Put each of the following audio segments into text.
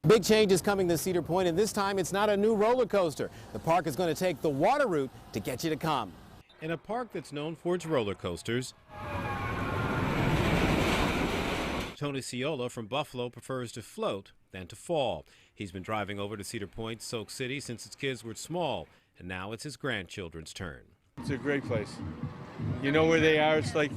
Big change is coming to Cedar Point, and this time it's not a new roller coaster. The park is going to take the water route to get you to come. In a park that's known for its roller coasters, Tony Ciola from Buffalo prefers to float than to fall. He's been driving over to Cedar Point, Soak City, since his kids were small, and now it's his grandchildren's turn. It's a great place. You know where they are, it's like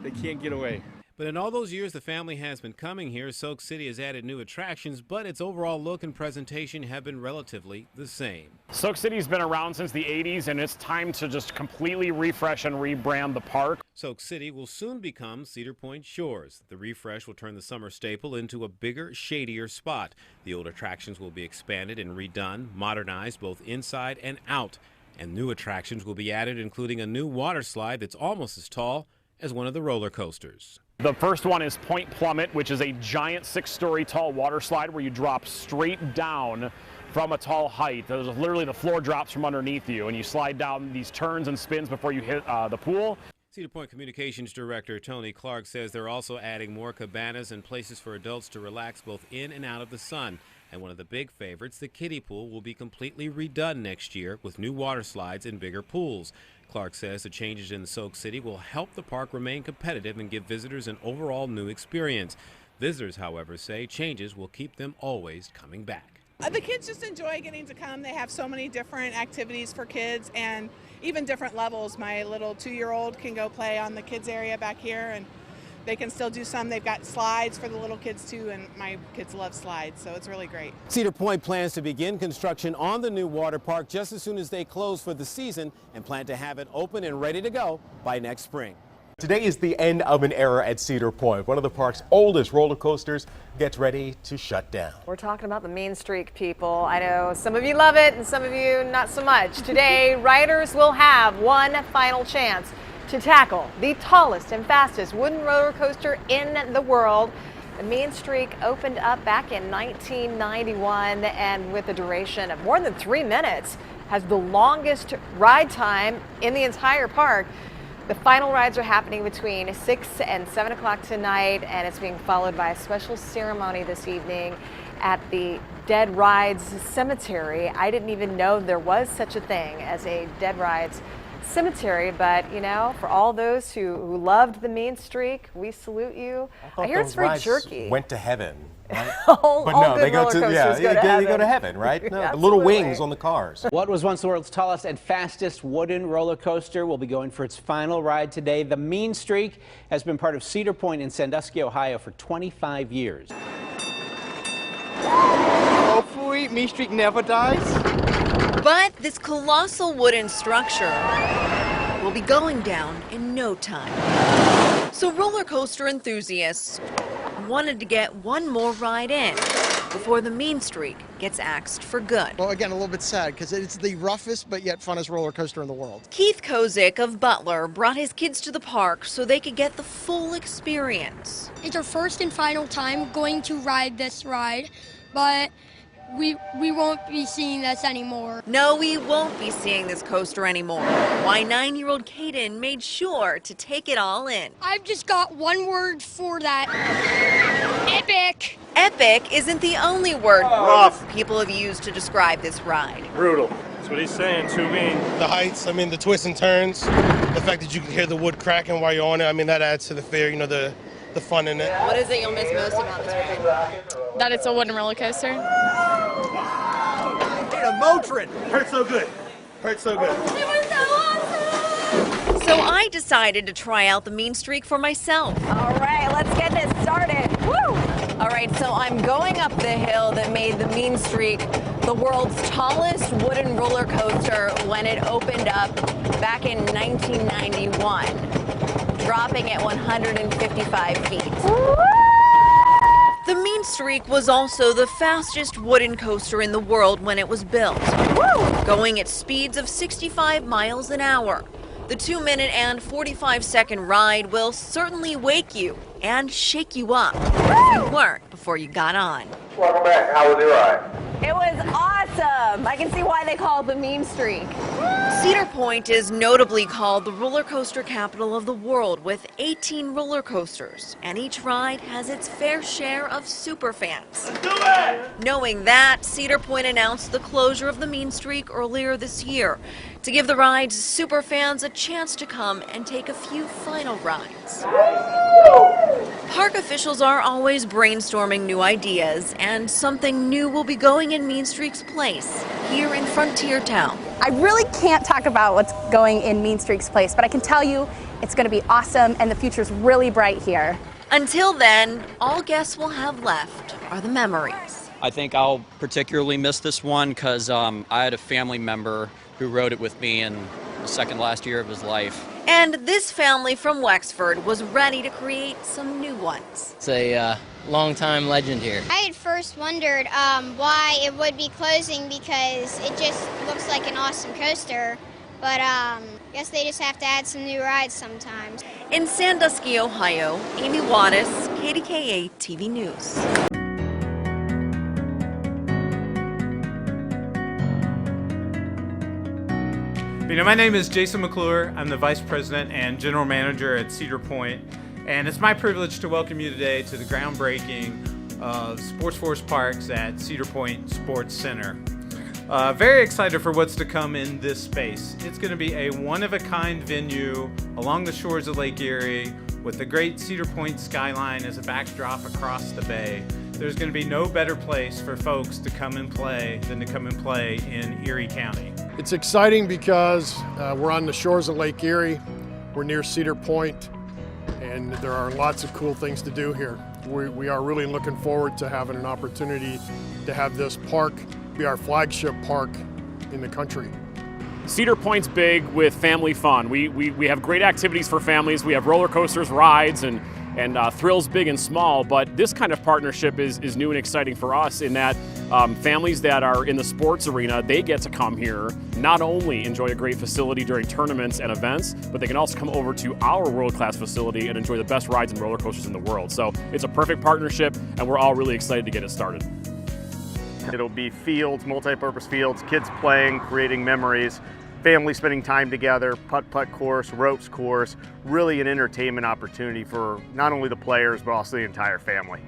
they can't get away. But in all those years the family has been coming here, Soak City has added new attractions, but its overall look and presentation have been relatively the same. Soak City's been around since the 80s, and it's time to just completely refresh and rebrand the park. Soak City will soon become Cedar Point Shores. The refresh will turn the summer staple into a bigger, shadier spot. The old attractions will be expanded and redone, modernized both inside and out. And new attractions will be added, including a new water slide that's almost as tall as one of the roller coasters. The first one is Point Plummet, which is a giant 6-story tall water slide where you drop straight down from a tall height. There's literally the floor drops from underneath you, and you slide down these turns and spins before you hit the pool. Cedar Point Communications Director Tony Clark says they're also adding more cabanas and places for adults to relax both in and out of the sun. And one of the big favorites, the kiddie pool, will be completely redone next year with new water slides and bigger pools. Clark says the changes in Soak City will help the park remain competitive and give visitors an overall new experience. Visitors, however, say changes will keep them always coming back. The kids just enjoy getting to come. They have so many different activities for kids and even different levels. My little 2-year-old can go play on the kids area back here, and they can still do some. They've got slides for the little kids too, and my kids love slides, so it's really great. Cedar Point plans to begin construction on the new water park just as soon as they close for the season and plan to have it open and ready to go by next spring. Today is the end of an era at Cedar Point. One of the park's oldest roller coasters gets ready to shut down. We're talking about the Mean Streak, people. I know some of you love it and some of you not so much. Today, riders will have one final chance to tackle the tallest and fastest wooden roller coaster in the world. The Mean Streak opened up back in 1991, and with a duration of more than 3 minutes, has the longest ride time in the entire park. The final rides are happening between 6 and 7 o'clock tonight, and it's being followed by a special ceremony this evening at the Dead Rides Cemetery. I didn't even know there was such a thing as a Dead Rides Cemetery, but you know, for all those who loved the Mean Streak, we salute you. I hear it's very jerky. Went to heaven, right? all no, they go to they go to heaven, right? No, the little wings on the cars. What was once the world's tallest and fastest wooden roller coaster will be going for its final ride today. The Mean Streak has been part of Cedar Point in Sandusky, Ohio for 25 years. Hopefully, Mean Streak never dies. But this colossal wooden structure will be going down in no time. So roller coaster enthusiasts wanted to get one more ride in before the Mean Streak gets axed for good. Well, again, a little bit sad because it's the roughest but yet funnest roller coaster in the world. Keith Kozik of Butler brought his kids to the park so they could get the full experience. It's our first and final time going to ride this ride, but we won't be seeing this anymore. No, we won't be seeing this coaster anymore. Why 9-year-old Caden made sure to take it all in. I've just got one word for that. Epic. Epic isn't the only word people have used to describe this ride. Brutal. That's what he's saying to me. The heights, I mean, the twists and turns, the fact that you can hear the wood cracking while you're on it, I mean, that adds to the fear, you know, the fun in it. What is it you'll miss most about this ride? That it's a wooden roller coaster. A Motrin. Hurt so good. Hurt so good. It was so awesome. So I decided to try out the Mean Streak for myself. All right, let's get this started. Woo! All right, so I'm going up the hill that made the Mean Streak the world's tallest wooden roller coaster when it opened up back in 1991, dropping at 155 feet. Woo! The Mean Streak was also the fastest wooden coaster in the world when it was built, going at speeds of 65 miles an hour. The 2-minute and 45-second ride will certainly wake you and shake you up if you weren't before you got on. Welcome back. How was your ride? It was awesome. awesome. I can see why they call it the mean streak. Cedar Point is notably called the roller coaster capital of the world with 18 roller coasters, and each ride has its fair share of super fans. Let's do it! Knowing that, Cedar Point announced the closure of the mean streak earlier this year to give the ride's super fans a chance to come and take a few final rides. Park officials are always brainstorming new ideas, and something new will be going in Mean Streak's place here in Frontier Town. I really can't talk about what's going in Mean Streak's place, but I can tell you it's going to be awesome and the future's really bright here. Until then, all guests will have left are the memories. I think I'll particularly miss this one because I had a family member who rode it with me in the second last year of his life. And this family from Wexford was ready to create some new ones. It's a long-time legend here. I had first wondered why it would be closing because it just looks like an awesome coaster, but I guess they just have to add some new rides sometimes. In Sandusky, Ohio, Amy Wattis, KDKA TV News. My name is Jason McClure. I'm the Vice President and General Manager at Cedar Point, and it's my privilege to welcome you today to the groundbreaking of Sports Force Parks at Cedar Point Sports Center. Very excited for what's to come in this space. It's going to be a one-of-a-kind venue along the shores of Lake Erie with the great Cedar Point skyline as a backdrop across the bay. There's going to be no better place for folks to come and play than to come and play in Erie County. It's exciting because we're on the shores of Lake Erie. We're near Cedar Point, and there are lots of cool things to do here. We are really looking forward to having an opportunity to have this park be our flagship park in the country. Cedar Point's big with family fun. We have great activities for families. We have roller coasters, rides, and thrills big and small, but this kind of partnership is new and exciting for us in that families that are in the sports arena, they get to come here, not only enjoy a great facility during tournaments and events, but they can also come over to our world-class facility and enjoy the best rides and roller coasters in the world. So it's a perfect partnership, and we're all really excited to get it started. It'll be fields, multi-purpose fields, kids playing, creating memories, families spending time together, putt-putt course, ropes course, really an entertainment opportunity for not only the players, but also the entire family.